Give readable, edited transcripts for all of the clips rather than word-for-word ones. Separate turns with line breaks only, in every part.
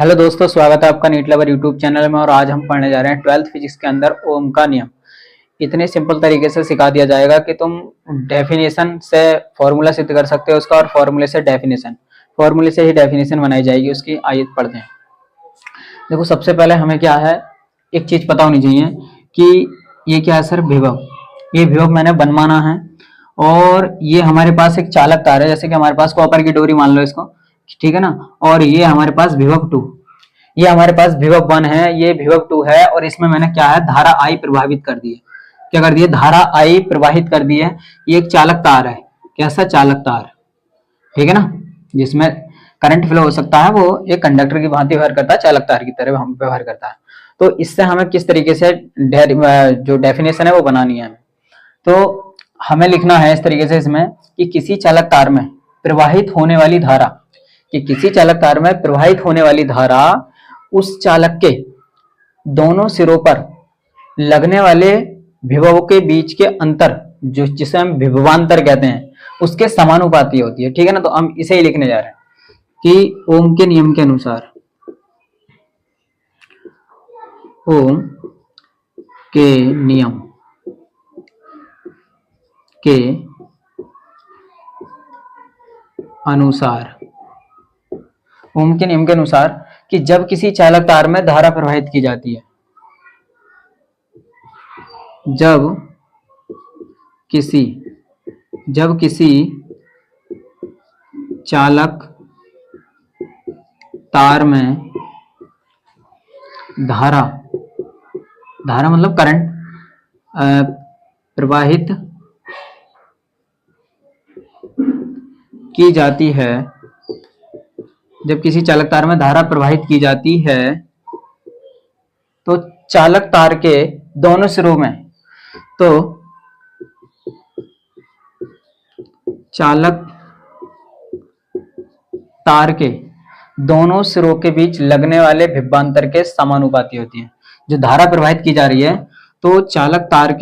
Hello दोस्तों, स्वागत है आपका नीट लवर यूट्यूब चैनल में। और आज हम पढ़ने जा रहे हैं 12th फिजिक्स के अंदर ओम का नियम। इतने सिंपल तरीके से सिखा दिया जाएगा कि तुम डेफिनेशन से फॉर्मूला सिद्ध कर सकते हो उसका, और फॉर्मूले से ही डेफिनेशन बनाई जाएगी उसकी। आइए पढ़ते हैं। देखो, सबसे पहले हमें क्या है, एक चीज पता होनी चाहिए कि ये क्या है सर, विभव। ये विभव मैंने बनवाना है, और ये हमारे पास एक चालक तार है, जैसे कि हमारे पास कॉपर की डोरी मान लो इसको, ठीक है ना। और ये हमारे पास विभव 2, ये हमारे पास विभव 1 है, ये विभव 2 है, और इसमें मैंने क्या है, धारा I प्रभावित कर दी है। क्या कर दी है? धारा I प्रवाहित कर दी है। ये एक चालक तार है। कैसा चालक तार? ठीक है ना, जिसमें करंट फ्लो हो सकता है, वो एक कंडक्टर की भांति व्यवहार करता है, चालक तार की तरह हम व्यवहार करता है। तो इससे हमें किस तरीके से जो डेफिनेशन है वो बनानी है। तो हमें लिखना है इस तरीके से इसमें कि किसी चालक तार में प्रवाहित होने वाली धारा, कि किसी चालक तार में प्रवाहित होने वाली धारा उस चालक के दोनों सिरों पर लगने वाले विभव के बीच के अंतर, जो जिसे हम विभवांतर कहते हैं, उसके समानुपाती होती है। ठीक है ना। तो हम इसे ही लिखने जा रहे हैं कि ओम के नियम के अनुसार, ओम के नियम के अनुसार, ओम के नियम के अनुसार कि जब किसी चालक तार में धारा प्रवाहित की जाती है, जब किसी चालक तार में धारा मतलब करंट प्रवाहित की जाती है, जब किसी चालक तार में धारा प्रवाहित की जाती है, तो चालक तार के दोनों सिरों में, तो चालक तार के दोनों सिरों के बीच लगने वाले विभवांतर के समानुपाती होती है। जो धारा प्रवाहित की जा रही है, तो चालक तार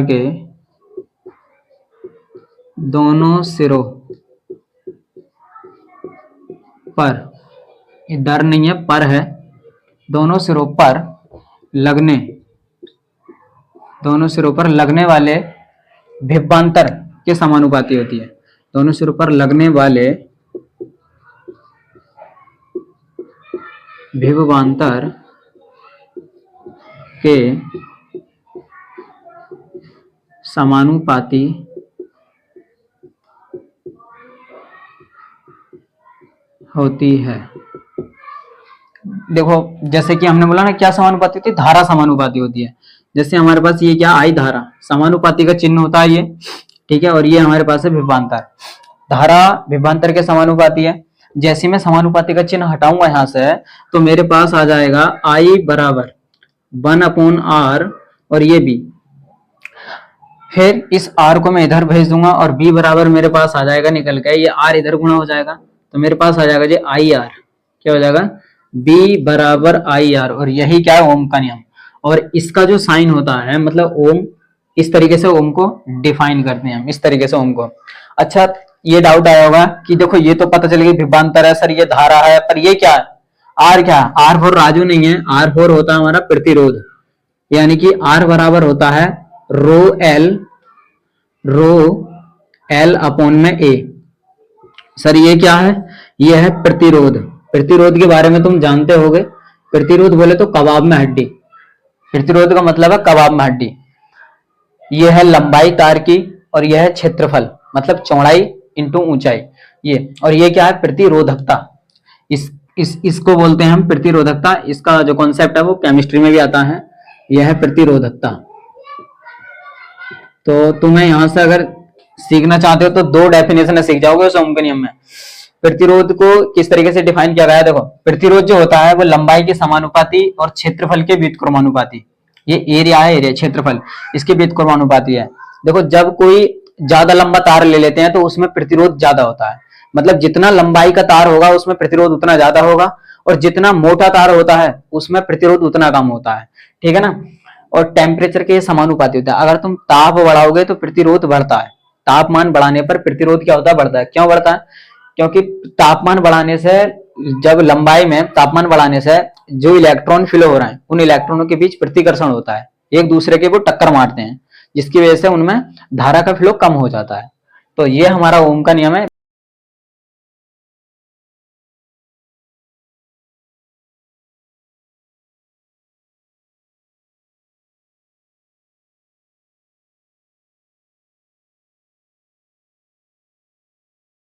के दोनों सिरों पर, इधर नहीं है, पर है, दोनों सिरों पर लगने वाले विभवांतर के समानुपाती होती है। दोनों सिरों पर लगने वाले विभवांतर के समानुपाती होती है। देखो, जैसे कि हमने बोला ना, क्या समानुपाती होती है? धारा समानुपाती होती है। जैसे हमारे पास ये क्या आई धारा, समानुपाती का चिन्ह होता है ये, ठीक है। और ये हमारे पास है विभवांतर। धारा विभवांतर के समानुपाती है। जैसे मैं समानुपाती का चिन्ह हटाऊंगा यहां से, तो मेरे पास आ जाएगा I बराबर 1/r, और ये B। फिर इस R को मैं इधर भेज दूंगा, और B बराबर मेरे पास आ जाएगा निकल के, ये R इधर गुणा हो जाएगा, तो मेरे पास आ जाएगा जी IR। क्या हो जाएगा? B बराबर IR। और यही क्या है? ओम का नियम। और इसका जो साइन होता है, मतलब ओम, इस तरीके से ओम को डिफाइन करते हैं हम, इस तरीके से ओम को। अच्छा, ये डाउट आया होगा कि देखो, ये तो पता चल गई विभवांतर है सर, ये धारा है, पर ये क्या है? आर क्या है? आर फोर राजू नहीं है, आर फोर होता है हमारा प्रतिरोध। यानी कि आर बराबर होता है रो एल अपॉन में ए। सर ये क्या है? ये है प्रतिरोध। प्रतिरोध के बारे में तुम जानते होगे। प्रतिरोध बोले तो कबाब में हड्डी। प्रतिरोध का मतलब है कबाब में हड्डी। यह है लंबाई तार की, और यह है क्षेत्रफल, मतलब चौड़ाई इंटू ऊंचाई ये। और ये क्या है? प्रतिरोधकता। इसको बोलते हैं हम प्रतिरोधकता। इसका जो कॉन्सेप्ट है वो केमिस्ट्री में भी आता है। यह है प्रतिरोधकता। तो तुम्हें यहां से अगर सीखना चाहते हो तो दो डेफिनेशन सीख जाओगे उस ओम के नियम में। प्रतिरोध को किस तरीके से डिफाइन किया गया है? देखो, प्रतिरोध जो होता है वो लंबाई के समानुपाती और क्षेत्रफल के व्युत्क्रमानुपाती। ये एरिया है, एरिया क्षेत्रफल, इसके व्युत्क्रमानुपाती है। देखो, जब कोई ज्यादा लंबा तार ले लेते हैं तो उसमें प्रतिरोध ज्यादा होता है। मतलब जितना लंबाई का तार होगा उसमें प्रतिरोध उतना ज्यादा होगा, और जितना मोटा तार होता है उसमें प्रतिरोध उतना कम होता है। ठीक है ना। और टेम्परेचर के समानुपाती होता है। अगर तुम ताप बढ़ाओगे तो प्रतिरोध बढ़ता है। तापमान बढ़ाने पर प्रतिरोध क्या होता है? बढ़ता है। क्यों बढ़ता है? क्योंकि तापमान बढ़ाने से, जब लंबाई में तापमान बढ़ाने से जो इलेक्ट्रॉन फ्लो हो रहे हैं उन इलेक्ट्रॉनों के बीच प्रतिकर्षण होता है, एक दूसरे के वो टक्कर मारते हैं, जिसकी वजह से उनमें धारा का फ्लो कम हो जाता है। तो ये हमारा ओम का नियम है।